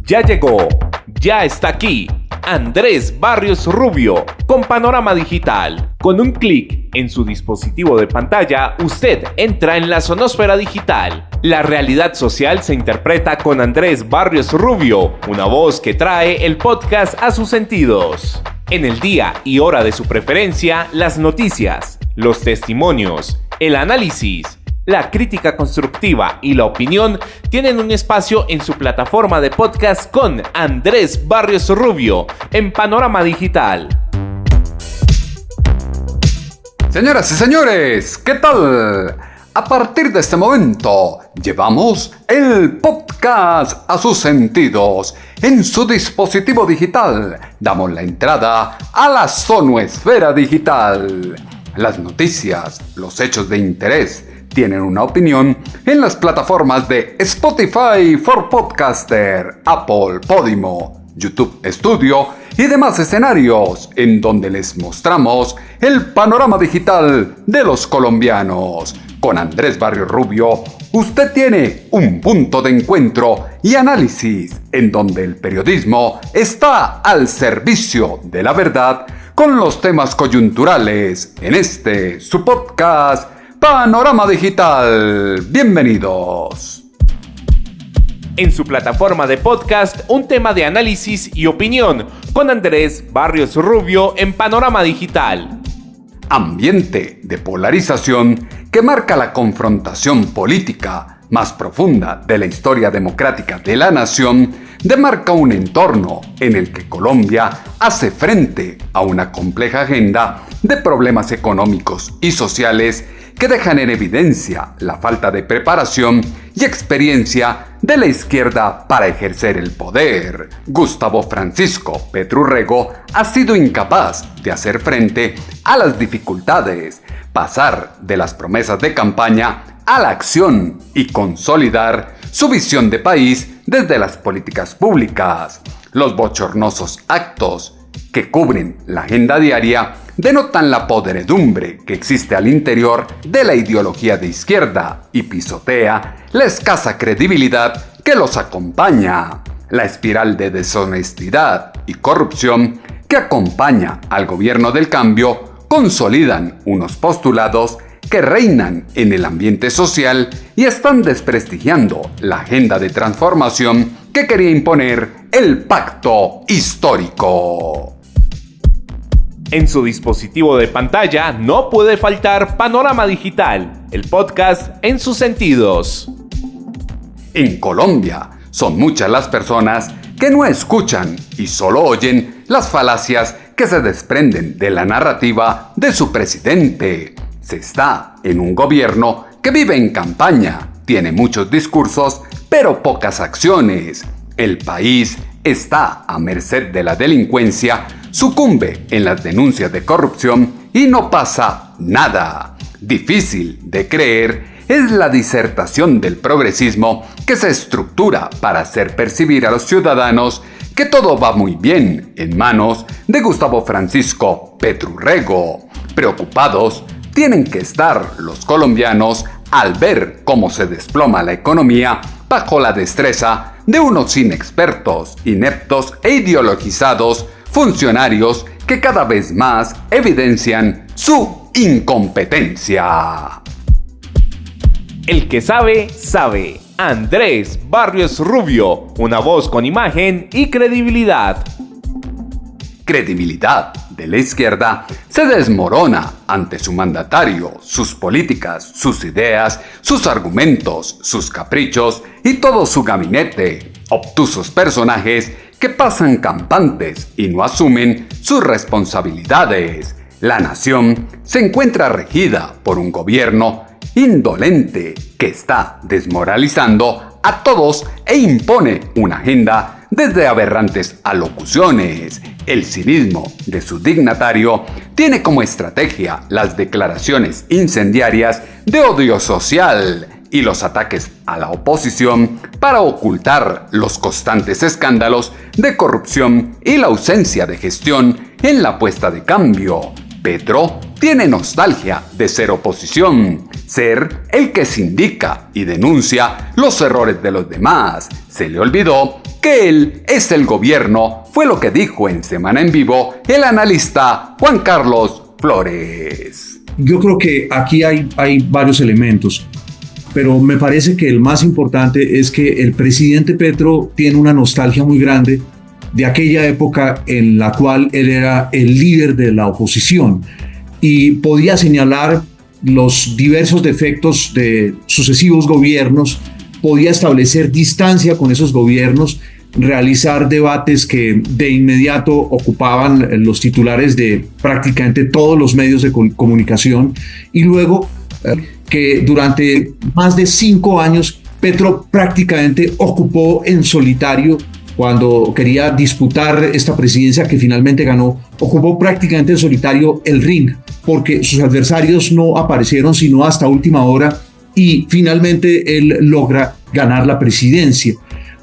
Ya llegó, ya está aquí, Andrés Barrios Rubio, con Panorama Digital. Con un clic en su dispositivo de pantalla, usted entra en la sonósfera digital. La realidad social se interpreta con Andrés Barrios Rubio, una voz que trae el podcast a sus sentidos. En el día y hora de su preferencia, las noticias, los testimonios, el análisis, la crítica constructiva y la opinión tienen un espacio en su plataforma de podcast con Andrés Barrios Rubio en Panorama Digital. Señoras y señores, ¿qué tal? A partir de este momento, llevamos el podcast a sus sentidos. En su dispositivo digital, damos la entrada a la sonoesfera digital. Las noticias, los hechos de interés, tienen una opinión en las plataformas de Spotify for Podcaster, Apple Podimo, YouTube Studio y demás escenarios en donde les mostramos el panorama digital de los colombianos. Con Andrés Barrios Rubio, usted tiene un punto de encuentro y análisis en donde el periodismo está al servicio de la verdad con los temas coyunturales en este, su podcast, Panorama Digital. Bienvenidos. En su plataforma de podcast, un tema de análisis y opinión con Andrés Barrios Rubio en Panorama Digital. Ambiente de polarización que marca la confrontación política más profunda de la historia democrática de la nación, demarca un entorno en el que Colombia hace frente a una compleja agenda de problemas económicos y sociales que dejan en evidencia la falta de preparación y experiencia de la izquierda para ejercer el poder. Gustavo Francisco Petro Urrego ha sido incapaz de hacer frente a las dificultades, pasar de las promesas de campaña a la acción y consolidar su visión de país desde las políticas públicas. Los bochornosos actos que cubren la agenda diaria denotan la podredumbre que existe al interior de la ideología de izquierda y pisotea la escasa credibilidad que los acompaña. La espiral de deshonestidad y corrupción que acompaña al gobierno del cambio consolidan unos postulados que reinan en el ambiente social y están desprestigiando la agenda de transformación que quería imponer el pacto histórico. En su dispositivo de pantalla no puede faltar Panorama Digital, el podcast en sus sentidos. En Colombia son muchas las personas que no escuchan y solo oyen las falacias que se desprenden de la narrativa de su presidente. Se está en un gobierno que vive en campaña, tiene muchos discursos, pero pocas acciones. El país está a merced de la delincuencia, sucumbe en las denuncias de corrupción y no pasa nada. Difícil de creer es la disertación del progresismo que se estructura para hacer percibir a los ciudadanos que todo va muy bien en manos de Gustavo Francisco Petro Urrego. Preocupados tienen que estar los colombianos al ver cómo se desploma la economía bajo la destreza de unos inexpertos, ineptos e ideologizados funcionarios que cada vez más evidencian su incompetencia. El que sabe, sabe. Andrés Barrios Rubio, una voz con imagen y credibilidad. Credibilidad de la izquierda se desmorona ante su mandatario, sus políticas, sus ideas, sus argumentos, sus caprichos y todo su gabinete. Obtusos personajes que pasan campantes y no asumen sus responsabilidades. La nación se encuentra regida por un gobierno indolente que está desmoralizando a todos e impone una agenda desde aberrantes alocuciones. El cinismo de su dignatario tiene como estrategia las declaraciones incendiarias de odio social y los ataques a la oposición para ocultar los constantes escándalos de corrupción y la ausencia de gestión en la puesta de cambio. Petro tiene nostalgia de ser oposición, ser el que se indica y denuncia los errores de los demás. Se le olvidó que él es el gobierno, fue lo que dijo en Semana en Vivo el analista Juan Carlos Flores. Yo creo que aquí hay varios elementos, pero me parece que el más importante es que el presidente Petro tiene una nostalgia muy grande de aquella época en la cual él era el líder de la oposición y podía señalar los diversos defectos de sucesivos gobiernos, podía establecer distancia con esos gobiernos, realizar debates que de inmediato ocupaban los titulares de prácticamente todos los medios de comunicación, y luego que durante más de 5 años Petro prácticamente ocupó en solitario, cuando quería disputar esta presidencia que finalmente ganó, ocupó prácticamente en solitario el ring, porque sus adversarios no aparecieron sino hasta última hora y finalmente él logra ganar la presidencia.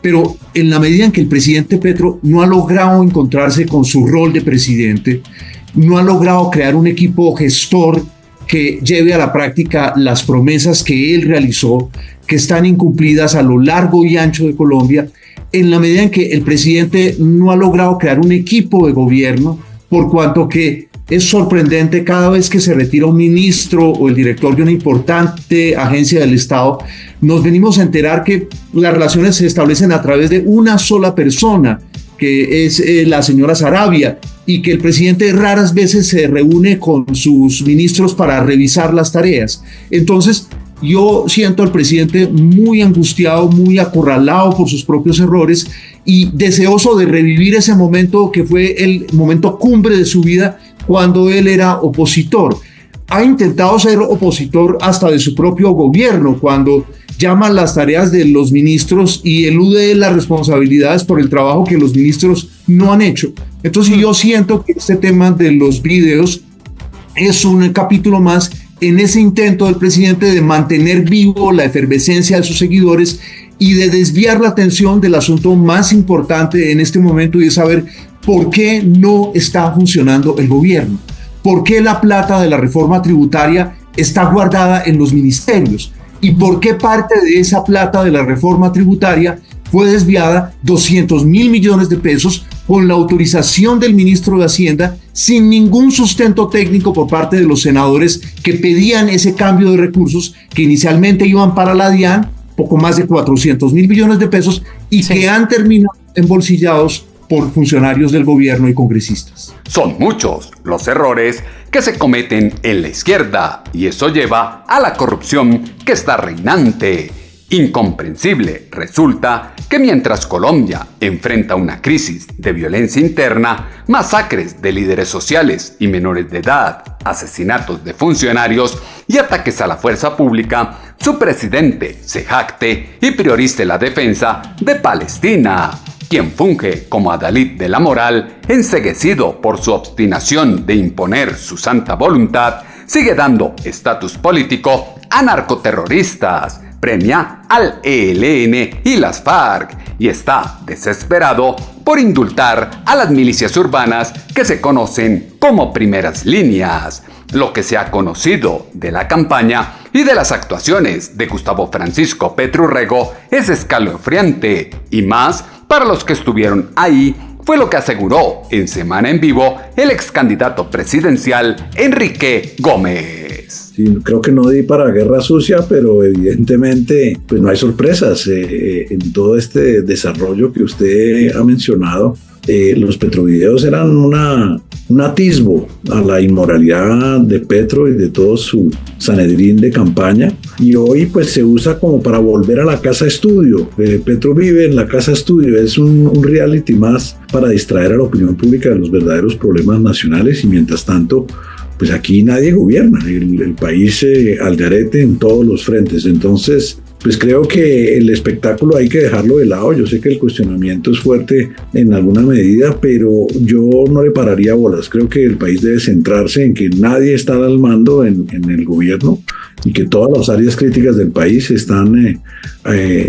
Pero en la medida en que el presidente Petro no ha logrado encontrarse con su rol de presidente, no ha logrado crear un equipo gestor que lleve a la práctica las promesas que él realizó, que están incumplidas a lo largo y ancho de Colombia, en la medida en que el presidente no ha logrado crear un equipo de gobierno, por cuanto que es sorprendente cada vez que se retira un ministro o el director de una importante agencia del Estado, nos venimos a enterar que las relaciones se establecen a través de una sola persona, que es la señora Saravia, y que el presidente raras veces se reúne con sus ministros para revisar las tareas. Entonces, yo siento al presidente muy angustiado, muy acorralado por sus propios errores y deseoso de revivir ese momento que fue el momento cumbre de su vida cuando él era opositor. Ha intentado ser opositor hasta de su propio gobierno, cuando llama las tareas de los ministros y elude las responsabilidades por el trabajo que los ministros no han hecho. Entonces yo siento que este tema de los videos es un capítulo más en ese intento del presidente de mantener vivo la efervescencia de sus seguidores y de desviar la atención del asunto más importante en este momento, y es saber por qué no está funcionando el gobierno, por qué la plata de la reforma tributaria está guardada en los ministerios y por qué parte de esa plata de la reforma tributaria fue desviada 200.000 millones de pesos con la autorización del ministro de Hacienda sin ningún sustento técnico por parte de los senadores que pedían ese cambio de recursos que inicialmente iban para la DIAN, poco más de 400.000 millones de pesos, y sí, que han terminado embolsillados por funcionarios del gobierno y congresistas. Son muchos los errores que se cometen en la izquierda y eso lleva a la corrupción que está reinante. Incomprensible resulta que mientras Colombia enfrenta una crisis de violencia interna, masacres de líderes sociales y menores de edad, asesinatos de funcionarios y ataques a la fuerza pública, su presidente se jacte y priorice la defensa de Palestina. Quien funge como adalid de la moral, enceguecido por su obstinación de imponer su santa voluntad, sigue dando estatus político a narcoterroristas, premia al ELN y las FARC y está desesperado por indultar a las milicias urbanas que se conocen como primeras líneas. Lo que se ha conocido de la campaña y de las actuaciones de Gustavo Francisco Petro Urrego es escalofriante y más para los que estuvieron ahí, fue lo que aseguró en Semana en Vivo el ex candidato presidencial Enrique Gómez. Sí, creo que no di para guerra sucia, pero evidentemente pues no hay sorpresas en todo este desarrollo que usted ha mencionado. Los Petrovideos eran un atisbo a la inmoralidad de Petro y de todo su sanedrín de campaña, y hoy pues se usa como para volver a la casa estudio. Petro vive en la casa estudio, es un reality más para distraer a la opinión pública de los verdaderos problemas nacionales, y mientras tanto pues aquí nadie gobierna, el país al garete en todos los frentes. Entonces pues creo que el espectáculo hay que dejarlo de lado. Yo sé que el cuestionamiento es fuerte en alguna medida, pero yo no le pararía bolas. Creo que el país debe centrarse en que nadie está al mando en el gobierno y que todas las áreas críticas del país están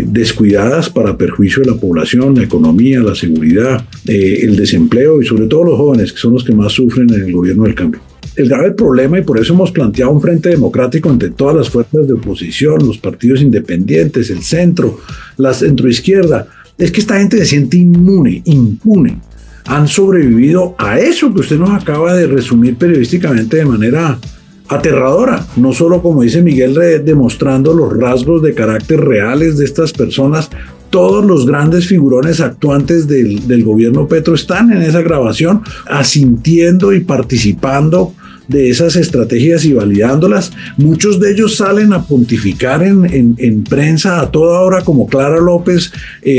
descuidadas para perjuicio de la población, la economía, la seguridad, el desempleo y sobre todo los jóvenes, que son los que más sufren en el gobierno del cambio. El grave problema, y por eso hemos planteado un frente democrático entre todas las fuerzas de oposición, los partidos independientes, el centro, la centroizquierda, es que esta gente se siente impune. Han sobrevivido a eso que usted nos acaba de resumir periodísticamente de manera aterradora, no solo, como dice Miguel, demostrando los rasgos de carácter reales de estas personas. Todos los grandes figurones actuantes del gobierno Petro están en esa grabación, asintiendo y participando de esas estrategias y validándolas. Muchos de ellos salen a pontificar en prensa a toda hora, como Clara López,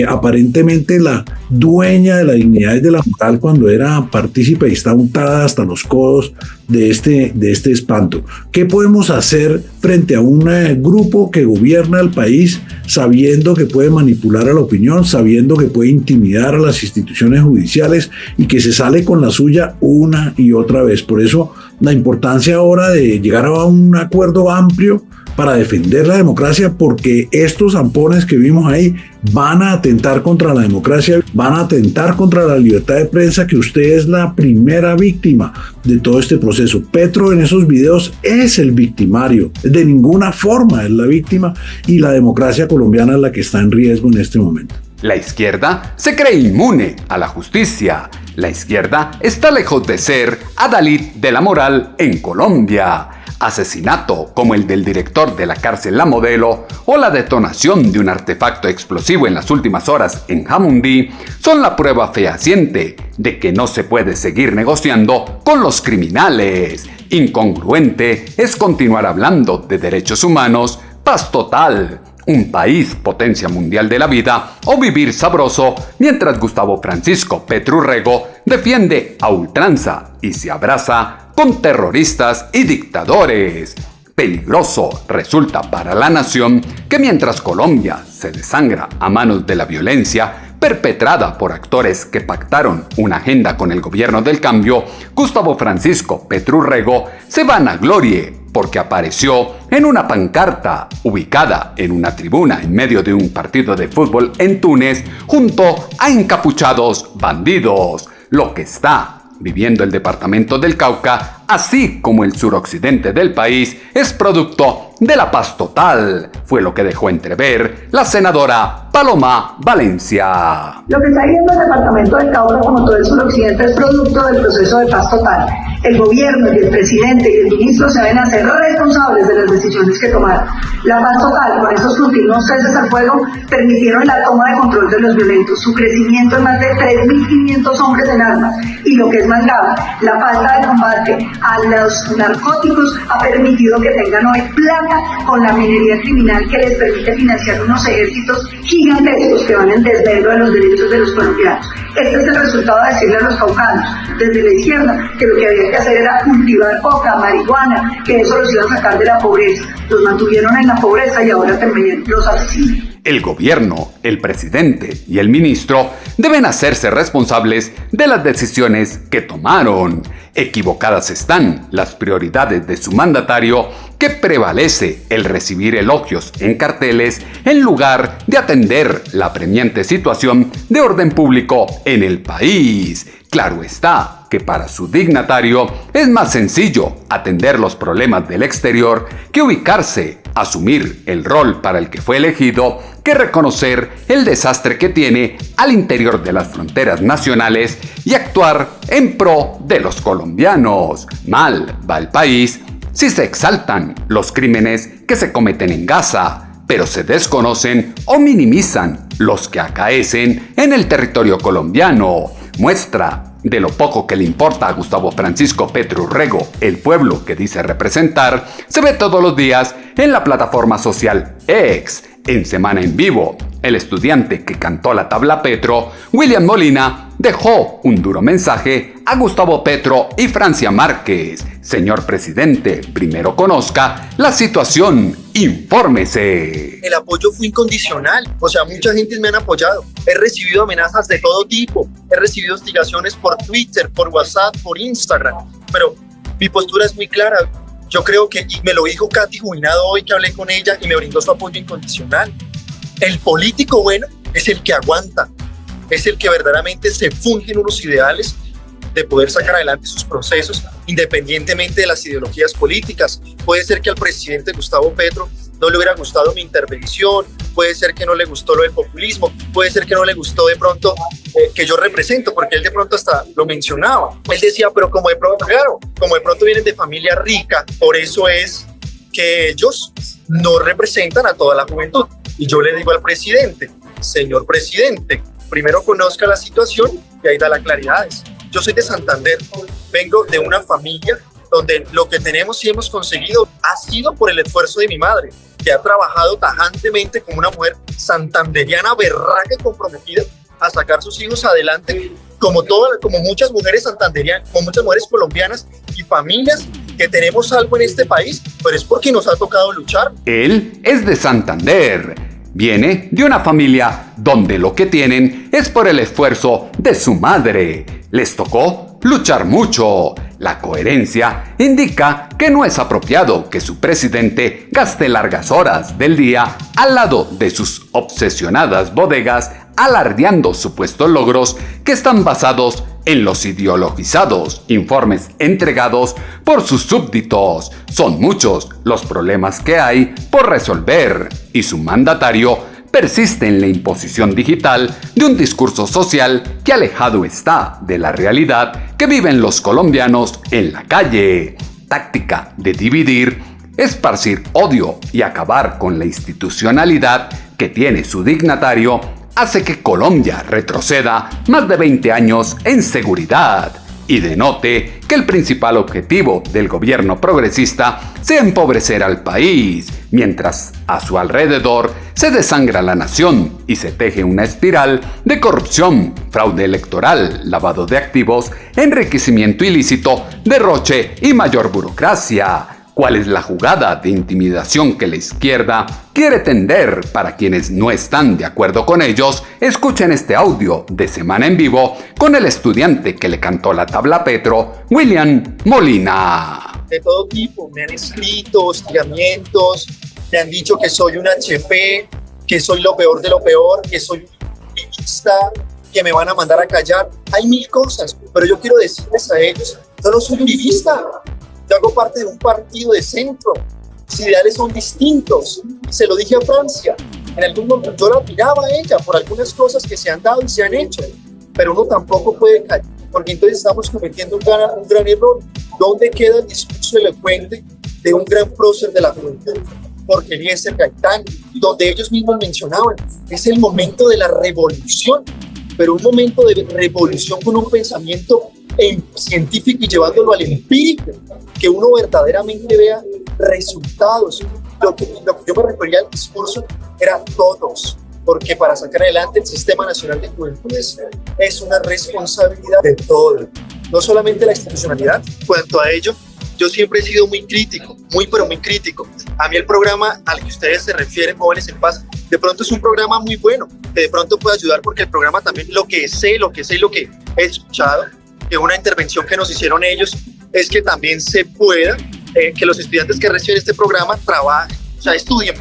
aparentemente la dueña de la dignidad y de la moral, cuando era partícipe y está untada hasta los codos de este espanto. ¿Qué podemos hacer frente a un grupo que gobierna el país sabiendo que puede manipular a la opinión, sabiendo que puede intimidar a las instituciones judiciales y que se sale con la suya una y otra vez? Por eso la importancia ahora de llegar a un acuerdo amplio para defender la democracia, porque estos zampones que vimos ahí van a atentar contra la democracia, van a atentar contra la libertad de prensa, que usted es la primera víctima de todo este proceso. Petro en esos videos es el victimario, de ninguna forma es la víctima, y la democracia colombiana es la que está en riesgo en este momento. La izquierda se cree inmune a la justicia. La izquierda está lejos de ser adalid de la moral en Colombia. Asesinato como el del director de la cárcel La Modelo o la detonación de un artefacto explosivo en las últimas horas en Jamundí son la prueba fehaciente de que no se puede seguir negociando con los criminales. Incongruente es continuar hablando de derechos humanos, paz total, un país potencia mundial de la vida o vivir sabroso, mientras Gustavo Francisco Petro Urrego defiende a ultranza y se abraza con terroristas y dictadores. Peligroso resulta para la nación que mientras Colombia se desangra a manos de la violencia perpetrada por actores que pactaron una agenda con el gobierno del cambio, Gustavo Francisco Petro Urrego se vanaglorie porque apareció en una pancarta ubicada en una tribuna en medio de un partido de fútbol en Túnez junto a encapuchados bandidos. Lo que está viviendo el departamento del Cauca, así como el suroccidente del país, es producto de la paz total, fue lo que dejó entrever la senadora Paloma Valencia. Lo que está viviendo el departamento del Cauca, como todo el suroccidente, es producto del proceso de paz total. El gobierno y el presidente y el ministro se deben hacer responsables de las decisiones que tomaron. La paz total, con esos continuos ceses al fuego, permitieron la toma de control de los violentos, su crecimiento en más de 3.500 hombres en armas, y lo que es más grave, la falta de combate a los narcóticos ha permitido que tengan hoy plata con la minería criminal que les permite financiar unos ejércitos gigantescos que van en desmedro de los derechos de los colombianos. Este es el resultado de decirle a los caucanos, desde la izquierda, que lo que había que hacer era cultivar coca, marihuana, que eso los iba a sacar de la pobreza. Los mantuvieron en la pobreza y ahora también los asesinan. El gobierno, el presidente y el ministro deben hacerse responsables de las decisiones que tomaron. Equivocadas están las prioridades de su mandatario, que prevalece el recibir elogios en carteles en lugar de atender la apremiante situación de orden público en el país. Claro está que para su dignatario es más sencillo atender los problemas del exterior que ubicarse, asumir el rol para el que fue elegido, que reconocer el desastre que tiene al interior de las fronteras nacionales y actuar en pro de los colombianos. Mal va el país si se exaltan los crímenes que se cometen en Gaza, pero se desconocen o minimizan los que acaecen en el territorio colombiano. Muestra de lo poco que le importa a Gustavo Francisco Petro Urrego el pueblo que dice representar se ve todos los días en la plataforma social X. En Semana en Vivo, el estudiante que cantó la tabla Petro, William Molina, dejó un duro mensaje a Gustavo Petro y Francia Márquez. Señor presidente, primero conozca la situación, infórmese. El apoyo fue incondicional, o sea, mucha gente me han apoyado. He recibido amenazas de todo tipo, he recibido hostigaciones por Twitter, por WhatsApp, por Instagram, pero mi postura es muy clara. Yo creo que, y me lo dijo Katy Jubinado hoy que hablé con ella y me brindó su apoyo incondicional. El político bueno es el que aguanta, es el que verdaderamente se funge en unos ideales de poder sacar adelante sus procesos independientemente de las ideologías políticas. Puede ser que al presidente Gustavo Petro no le hubiera gustado mi intervención puede ser que no le gustó lo del populismo, puede ser que no le gustó de pronto que yo represento, porque él de pronto hasta lo mencionaba. Él decía, pero como de pronto, claro, como de pronto vienen de familia rica, por eso es que ellos no representan a toda la juventud. Y yo le digo al presidente, señor presidente, primero conozca la situación y ahí da las claridades. Yo soy de Santander, vengo de una familia donde lo que tenemos y hemos conseguido ha sido por el esfuerzo de mi madre, que ha trabajado tajantemente como una mujer santanderiana, berraca y comprometida a sacar sus hijos adelante, como muchas mujeres santanderianas, como muchas mujeres colombianas y familias que tenemos algo en este país, pero es porque nos ha tocado luchar. Él es de Santander. Viene de una familia donde lo que tienen es por el esfuerzo de su madre. Les tocó luchar mucho. La coherencia indica que no es apropiado que su presidente gaste largas horas del día al lado de sus obsesionadas bodegas alardeando supuestos logros que están basados en los ideologizados informes entregados por sus súbditos. Son muchos los problemas que hay por resolver y su mandatario persiste en la imposición digital de un discurso social que alejado está de la realidad que viven los colombianos en la calle. Táctica de dividir, esparcir odio y acabar con la institucionalidad que tiene su dignatario hace que Colombia retroceda más de 20 años en seguridad y denote que el principal objetivo del gobierno progresista sea empobrecer al país, mientras a su alrededor se desangra la nación y se teje una espiral de corrupción, fraude electoral, lavado de activos, enriquecimiento ilícito, derroche y mayor burocracia. ¿Cuál es la jugada de intimidación que la izquierda quiere tender para quienes no están de acuerdo con ellos? Escuchen este audio de Semana en Vivo con el estudiante que le cantó la tabla a Petro, William Molina. De todo tipo, me han escrito hostigamientos, me han dicho que soy un HP, que soy lo peor de lo peor, que soy un uribista, que me van a mandar a callar. Hay mil cosas, pero yo quiero decirles a ellos, yo no soy uribista. Yo hago parte de un partido de centro. Mis ideales son distintos. Se lo dije a Francia. En algún momento yo la admiraba a ella por algunas cosas que se han dado y se han hecho. Pero uno tampoco puede caer, porque entonces estamos cometiendo un gran error. ¿Dónde queda el discurso elocuente de un gran prócer de la juventud? Porque Eliezer Gaitán, donde ellos mismos mencionaban, es el momento de la revolución, pero un momento de revolución con un pensamiento científico y llevándolo al empírico, que uno verdaderamente vea resultados. Lo que yo me refería al discurso era todos, porque para sacar adelante el Sistema Nacional de Juventudes es una responsabilidad de todos, no solamente la institucionalidad. Cuanto a ello, yo siempre he sido muy crítico, muy crítico. A mí el programa al que ustedes se refieren, Jóvenes en Paz, de pronto es un programa muy bueno, que de pronto puede ayudar, porque el programa también, lo que sé y lo que he escuchado, que una intervención que nos hicieron ellos es que también se pueda, que los estudiantes que reciben este programa puedan estudiar,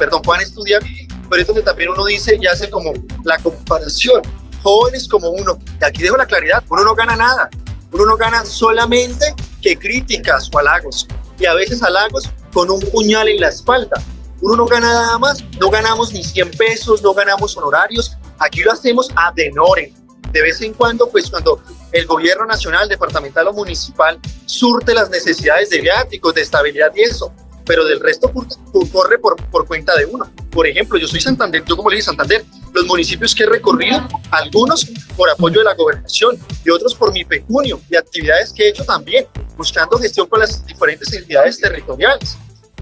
pero es donde también uno dice y hace como la comparación, jóvenes como uno, y aquí dejo la claridad, uno no gana nada, uno no gana solamente que críticas o halagos, y a veces halagos con un puñal en la espalda. Uno no gana nada más, no ganamos ni 100 pesos, no ganamos honorarios, aquí lo hacemos ad honorem. De vez en cuando, pues cuando el gobierno nacional, departamental o municipal surte las necesidades de viáticos, de estabilidad y eso, pero del resto corre por cuenta de uno. Por ejemplo, yo soy Santander, yo como le dije Santander, los municipios que he recorrido, algunos por apoyo de la gobernación y otros por mi pecunio y actividades que he hecho también, buscando gestión con las diferentes entidades territoriales.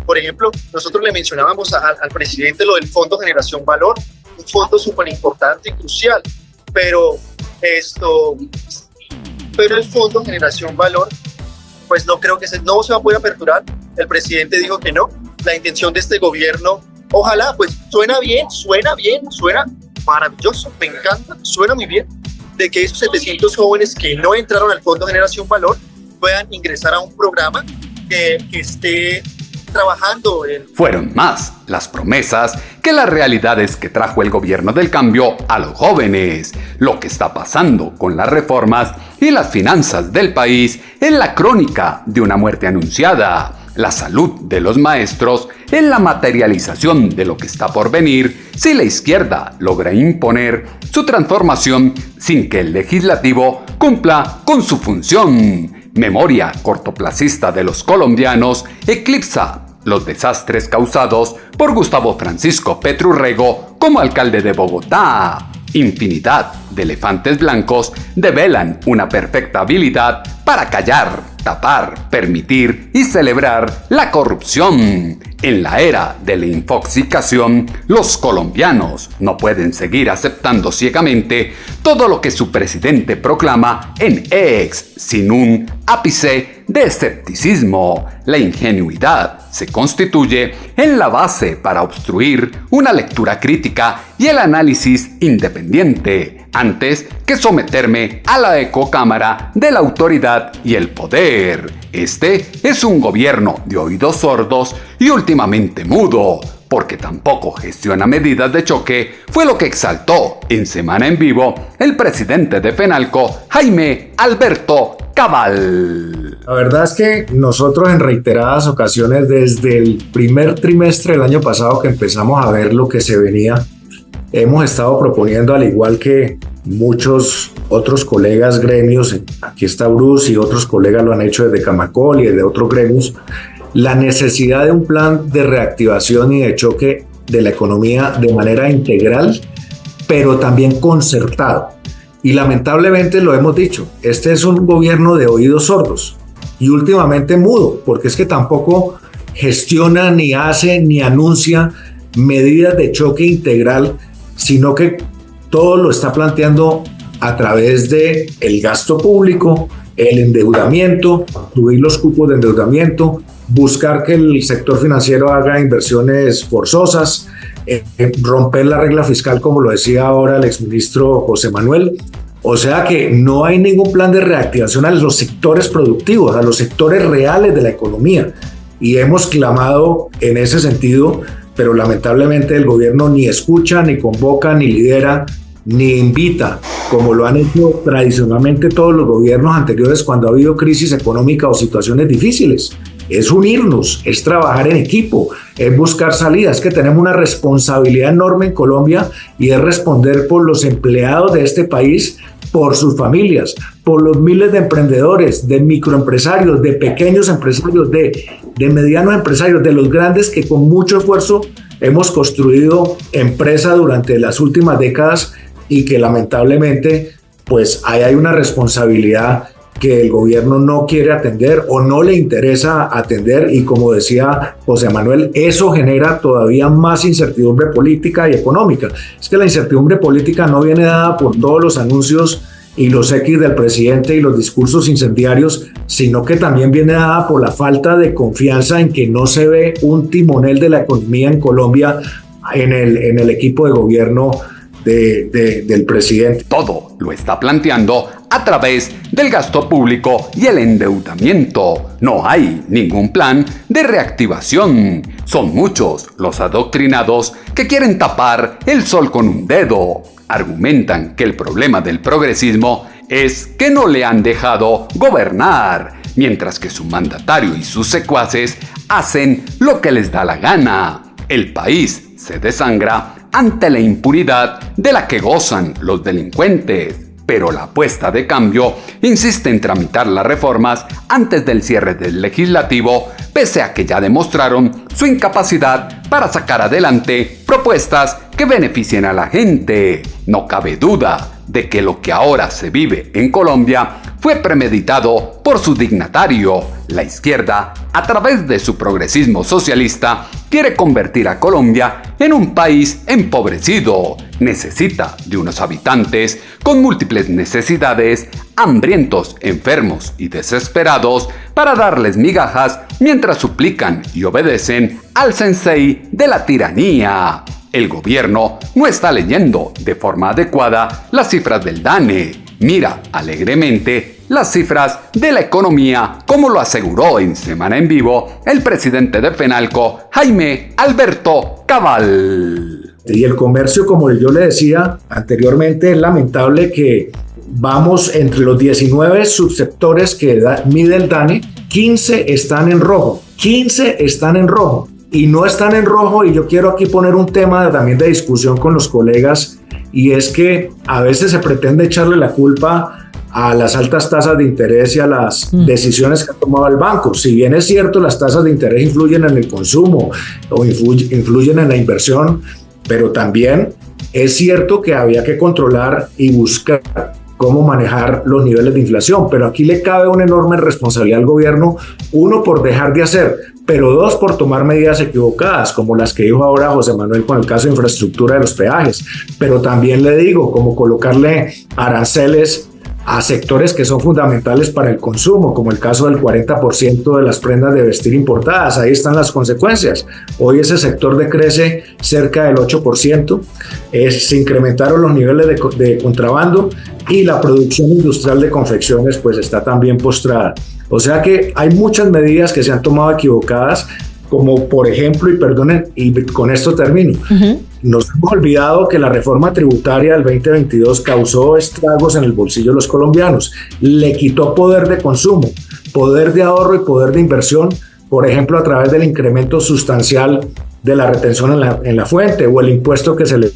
Por ejemplo, nosotros le mencionábamos al presidente lo del Fondo Generación Valor, un fondo súper importante y crucial, pero el Fondo Generación Valor, pues no creo que no se va a poder aperturar. El presidente dijo que no. La intención de este gobierno, ojalá, pues suena maravilloso, me encanta, suena muy bien, de que esos 700 jóvenes que no entraron al Fondo Generación Valor puedan ingresar a un programa que esté trabajando en... Fueron más las promesas que las realidades que trajo el gobierno del cambio a los jóvenes. Lo que está pasando con las reformas y las finanzas del país es la crónica de una muerte anunciada. la salud de los maestros es la materialización de lo que está por venir si la izquierda logra imponer su transformación sin que el legislativo cumpla con su función. Memoria cortoplacista de los colombianos eclipsa los desastres causados por Gustavo Francisco Petro Urrego como alcalde de Bogotá. Infinidad de elefantes blancos develan una perfecta habilidad para callar, tapar, permitir y celebrar la corrupción. En la era de la infoxicación, los colombianos no pueden seguir aceptando ciegamente todo lo que su presidente proclama en X sin un ápice de escepticismo. La ingenuidad se constituye en la base para obstruir una lectura crítica y el análisis independiente, antes que someterme a la ecocámara de la autoridad y el poder. Este es un gobierno de oídos sordos y últimamente mudo, porque tampoco gestiona medidas de choque, fue lo que exaltó en Semana en Vivo el presidente de FENALCO, Jaime Alberto Cabal. La verdad es que nosotros en reiteradas ocasiones, desde el primer trimestre del año pasado que empezamos a ver lo que se venía, hemos estado proponiendo, al igual que muchos otros colegas gremios, aquí está Bruce y otros colegas lo han hecho desde Camacol y desde otros gremios, la necesidad de un plan de reactivación y de choque de la economía de manera integral, pero también concertado. Y lamentablemente lo hemos dicho, este es un gobierno de oídos sordos y últimamente mudo, porque es que tampoco gestiona, ni hace, ni anuncia medidas de choque integral, sino que todo lo está planteando a través de el gasto público, el endeudamiento, subir los cupos de endeudamiento, buscar que el sector financiero haga inversiones forzosas, romper la regla fiscal, como lo decía ahora el exministro José Manuel. O sea que no hay ningún plan de reactivación a los sectores productivos, a los sectores reales de la economía. Y hemos clamado en ese sentido, pero lamentablemente el gobierno ni escucha, ni convoca, ni lidera, ni invita, como lo han hecho tradicionalmente todos los gobiernos anteriores cuando ha habido crisis económica o situaciones difíciles. Es unirnos, es trabajar en equipo, es buscar salidas, es que tenemos una responsabilidad enorme en Colombia y es responder por los empleados de este país, por sus familias, por los miles de emprendedores, de microempresarios, de pequeños empresarios, de medianos empresarios, de los grandes que con mucho esfuerzo hemos construido empresa durante las últimas décadas y que lamentablemente pues ahí hay una responsabilidad que el gobierno no quiere atender o no le interesa atender, y como decía José Manuel, eso genera todavía más incertidumbre política y económica. Es que la incertidumbre política no viene dada por todos los anuncios y los X del presidente y los discursos incendiarios, sino que también viene dada por la falta de confianza en que no se ve un timonel de la economía en Colombia en el equipo de gobierno del presidente. Todo lo está planteando a través del gasto público y el endeudamiento. No hay ningún plan de reactivación. Son muchos los adoctrinados que quieren tapar el sol con un dedo. Argumentan que el problema del progresismo es que no le han dejado gobernar, mientras que su mandatario y sus secuaces hacen lo que les da la gana. El país se desangra ante la impunidad de la que gozan los delincuentes, pero la apuesta de cambio insiste en tramitar las reformas antes del cierre del legislativo, pese a que ya demostraron su incapacidad para sacar adelante propuestas que beneficien a la gente. No cabe duda de que lo que ahora se vive en Colombia fue premeditado por su dignatario. La izquierda, a través de su progresismo socialista, quiere convertir a Colombia en un país empobrecido. Necesita de unos habitantes con múltiples necesidades, hambrientos, enfermos y desesperados, para darles migajas mientras suplican y obedecen al sensei de la tiranía. El gobierno no está leyendo de forma adecuada las cifras del DANE. Mira alegremente las cifras de la economía, como lo aseguró en Semana en Vivo el presidente de FENALCO, Jaime Alberto Cabal. Y el comercio, como yo le decía anteriormente, es lamentable que vamos entre los 19 subsectores que mide el DANE, 15 están en rojo. 15 están en rojo. Y no están en rojo, y yo quiero aquí poner un tema también de discusión con los colegas, y es que a veces se pretende echarle la culpa a las altas tasas de interés y a las decisiones que ha tomado el banco. Si bien es cierto, las tasas de interés influyen en el consumo o influyen en la inversión, pero también es cierto que había que controlar y buscar cómo manejar los niveles de inflación, pero aquí le cabe una enorme responsabilidad al gobierno, uno, por dejar de hacer, pero dos, por tomar medidas equivocadas, como las que dijo ahora José Manuel con el caso de infraestructura de los peajes, pero también le digo, como colocarle aranceles a sectores que son fundamentales para el consumo, como el caso del 40% de las prendas de vestir importadas. Ahí están las consecuencias. Hoy ese sector decrece cerca del 8%, se incrementaron los niveles de contrabando y la producción industrial de confecciones pues está también postrada. O sea que hay muchas medidas que se han tomado equivocadas, como por ejemplo, y perdonen, y con esto termino, nos hemos olvidado que la reforma tributaria del 2022 causó estragos en el bolsillo de los colombianos, le quitó poder de consumo, poder de ahorro y poder de inversión, por ejemplo, a través del incremento sustancial de la retención en la fuente, o el impuesto que se le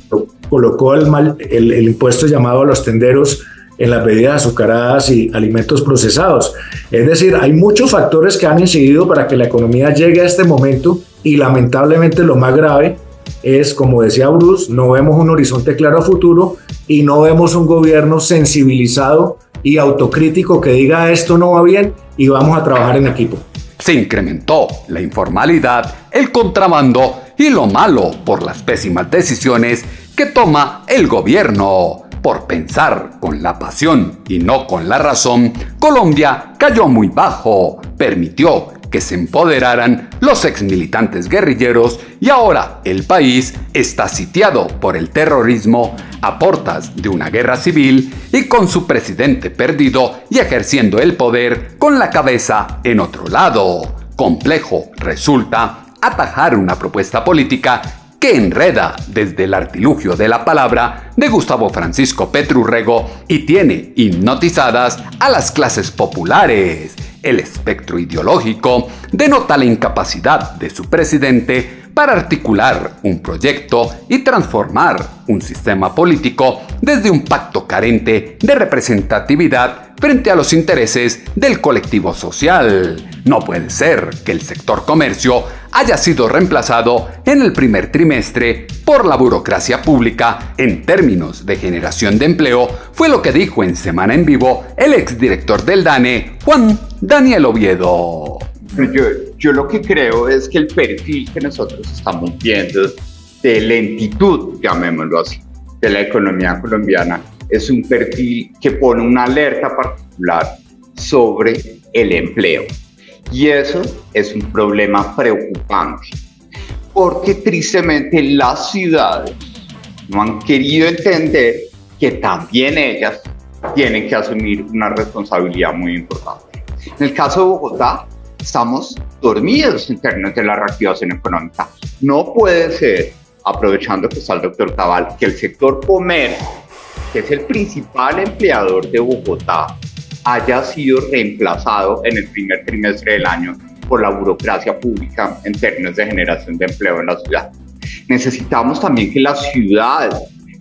colocó, el impuesto llamado a los tenderos en las bebidas azucaradas y alimentos procesados. Es decir, hay muchos factores que han incidido para que la economía llegue a este momento, y lamentablemente lo más grave es, como decía Bruce, no vemos un horizonte claro a futuro y no vemos un gobierno sensibilizado y autocrítico que diga esto no va bien y vamos a trabajar en equipo. Se incrementó la informalidad, el contrabando y lo malo por las pésimas decisiones que toma el gobierno. Por pensar con la pasión y no con la razón, Colombia cayó muy bajo, permitió que se empoderaran los exmilitantes guerrilleros y ahora el país está sitiado por el terrorismo a portas de una guerra civil y con su presidente perdido y ejerciendo el poder con la cabeza en otro lado. Complejo resulta atajar una propuesta política que enreda desde el artilugio de la palabra de Gustavo Francisco Petro Urrego y tiene hipnotizadas a las clases populares. El espectro ideológico denota la incapacidad de su presidente para articular un proyecto y transformar un sistema político desde un pacto carente de representatividad frente a los intereses del colectivo social. No puede ser que el sector comercio haya sido reemplazado en el primer trimestre por la burocracia pública en términos de generación de empleo, fue lo que dijo en Semana en Vivo el exdirector del DANE, Juan Daniel Oviedo. Yo lo que creo es que el perfil que nosotros estamos viendo de lentitud, llamémoslo así, de la economía colombiana, es un perfil que pone una alerta particular sobre el empleo. Y eso es un problema preocupante, porque tristemente las ciudades no han querido entender que también ellas tienen que asumir una responsabilidad muy importante. En el caso de Bogotá, estamos dormidos en términos de la reactivación económica. No puede ser, aprovechando que está el doctor Cabal, que el sector comercio, que es el principal empleador de Bogotá, haya sido reemplazado en el primer trimestre del año por la burocracia pública en términos de generación de empleo en la ciudad. Necesitamos también que las ciudades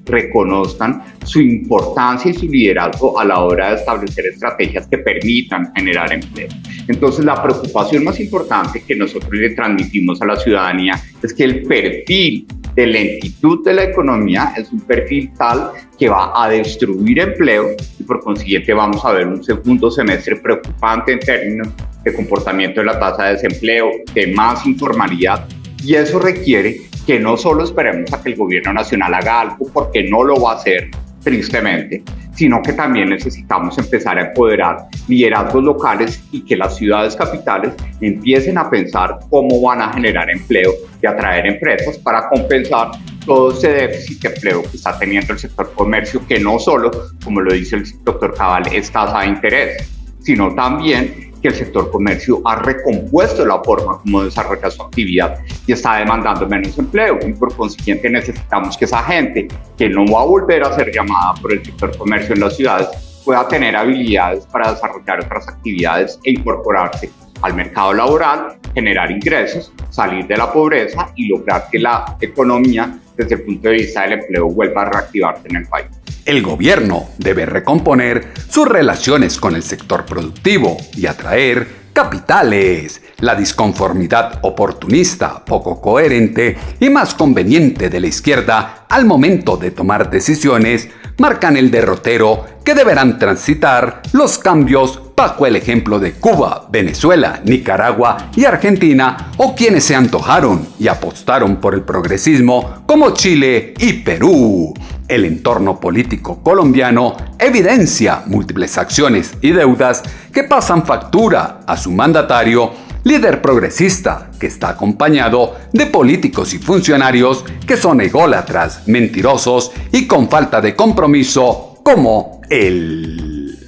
reconozcan su importancia y su liderazgo a la hora de establecer estrategias que permitan generar empleo. Entonces, la preocupación más importante que nosotros le transmitimos a la ciudadanía es que el perfil de lentitud de la economía es un perfil tal que va a destruir empleo y por consiguiente vamos a ver un segundo semestre preocupante en términos de comportamiento de la tasa de desempleo, de más informalidad, y eso requiere que no solo esperemos a que el gobierno nacional haga algo, porque no lo va a hacer, tristemente, sino que también necesitamos empezar a empoderar liderazgos locales y que las ciudades capitales empiecen a pensar cómo van a generar empleo y atraer empresas para compensar todo ese déficit de empleo que está teniendo el sector comercio, que no solo, como lo dice el doctor Cabal, es tasa de interés, sino también que el sector comercio ha recompuesto la forma como desarrolla su actividad y está demandando menos empleo, y por consiguiente necesitamos que esa gente que no va a volver a ser llamada por el sector comercio en las ciudades pueda tener habilidades para desarrollar otras actividades e incorporarse al mercado laboral, generar ingresos, salir de la pobreza y lograr que la economía, desde el punto de vista del empleo, vuelva a reactivarse en el país. El gobierno debe recomponer sus relaciones con el sector productivo y atraer capitales. La disconformidad oportunista, poco coherente y más conveniente de la izquierda al momento de tomar decisiones marcan el derrotero que deberán transitar los cambios bajo el ejemplo de Cuba, Venezuela, Nicaragua y Argentina, o quienes se antojaron y apostaron por el progresismo como Chile y Perú. El entorno político colombiano evidencia múltiples acciones y deudas que pasan factura a su mandatario, líder progresista que está acompañado de políticos y funcionarios que son ególatras, mentirosos y con falta de compromiso como él.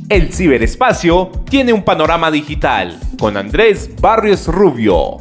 El ciberespacio tiene un panorama digital con Andrés Barrios Rubio.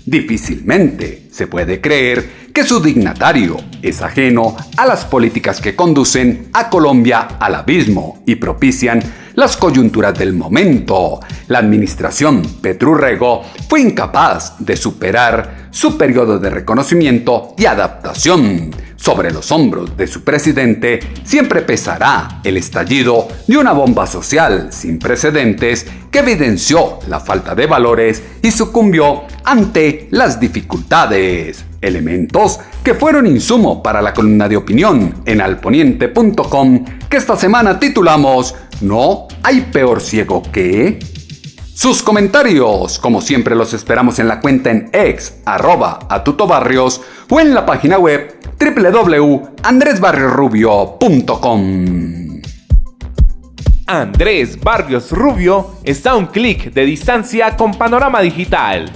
Difícilmente se puede creer que su dignatario es ajeno a las políticas que conducen a Colombia al abismo y propician las coyunturas del momento. La administración Petro-Urrego fue incapaz de superar su periodo de reconocimiento y adaptación. Sobre los hombros de su presidente siempre pesará el estallido de una bomba social sin precedentes que evidenció la falta de valores y sucumbió ante las dificultades. Elementos que fueron insumo para la columna de opinión en alponiente.com que esta semana titulamos ¿No hay peor ciego que? Sus comentarios, como siempre, los esperamos en la cuenta en X, @atutobarrios, o en la página web www.andresbarriosrubio.com. Andrés Barrios Rubio está a un clic de distancia con Panorama Digital.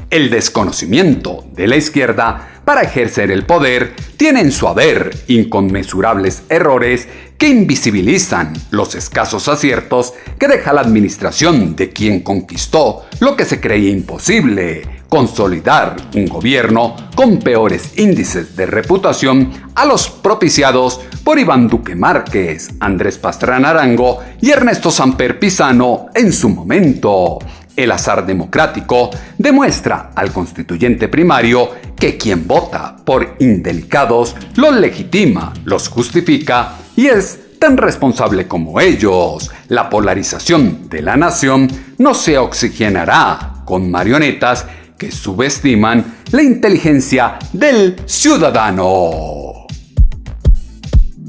El desconocimiento de la izquierda para ejercer el poder tiene en su haber inconmensurables errores que invisibilizan los escasos aciertos que deja la administración de quien conquistó lo que se creía imposible: consolidar un gobierno con peores índices de reputación a los propiciados por Iván Duque Márquez, Andrés Pastrana Arango y Ernesto Samper Pizano en su momento. El azar democrático demuestra al constituyente primario que quien vota por indelicados los legitima, los justifica y es tan responsable como ellos. La polarización de la nación no se oxigenará con marionetas que subestiman la inteligencia del ciudadano.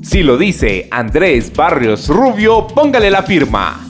Si lo dice Andrés Barrios Rubio, póngale la firma.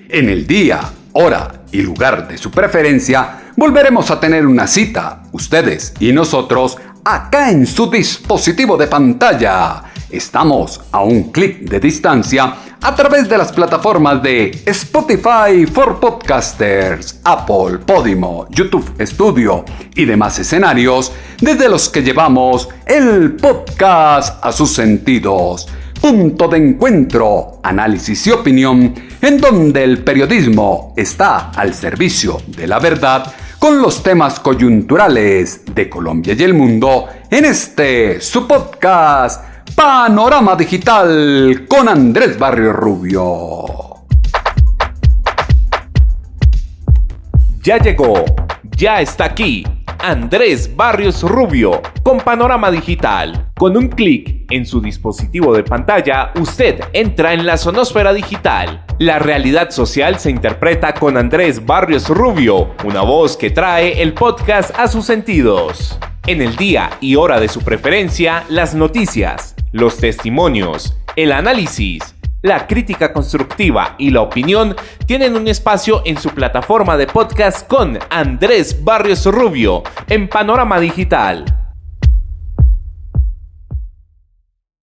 En el día, hora y lugar de su preferencia, volveremos a tener una cita, ustedes y nosotros, acá en su dispositivo de pantalla. Estamos a un clic de distancia a través de las plataformas de Spotify for Podcasters, Apple, Podimo, YouTube Studio y demás escenarios desde los que llevamos el podcast a sus sentidos. Punto de encuentro, análisis y opinión, en donde el periodismo está al servicio de la verdad con los temas coyunturales de Colombia y el mundo en este su podcast Panorama Digital con Andrés Barrios Rubio. Ya llegó, ya está aquí, Andrés Barrios Rubio con Panorama Digital. Con un clic en su dispositivo de pantalla, usted entra en la sonósfera digital. La realidad social se interpreta con Andrés Barrios Rubio, una voz que trae el podcast a sus sentidos. En el día y hora de su preferencia, las noticias, los testimonios, el análisis, la crítica constructiva y la opinión tienen un espacio en su plataforma de podcast con Andrés Barrios Rubio en Panorama Digital.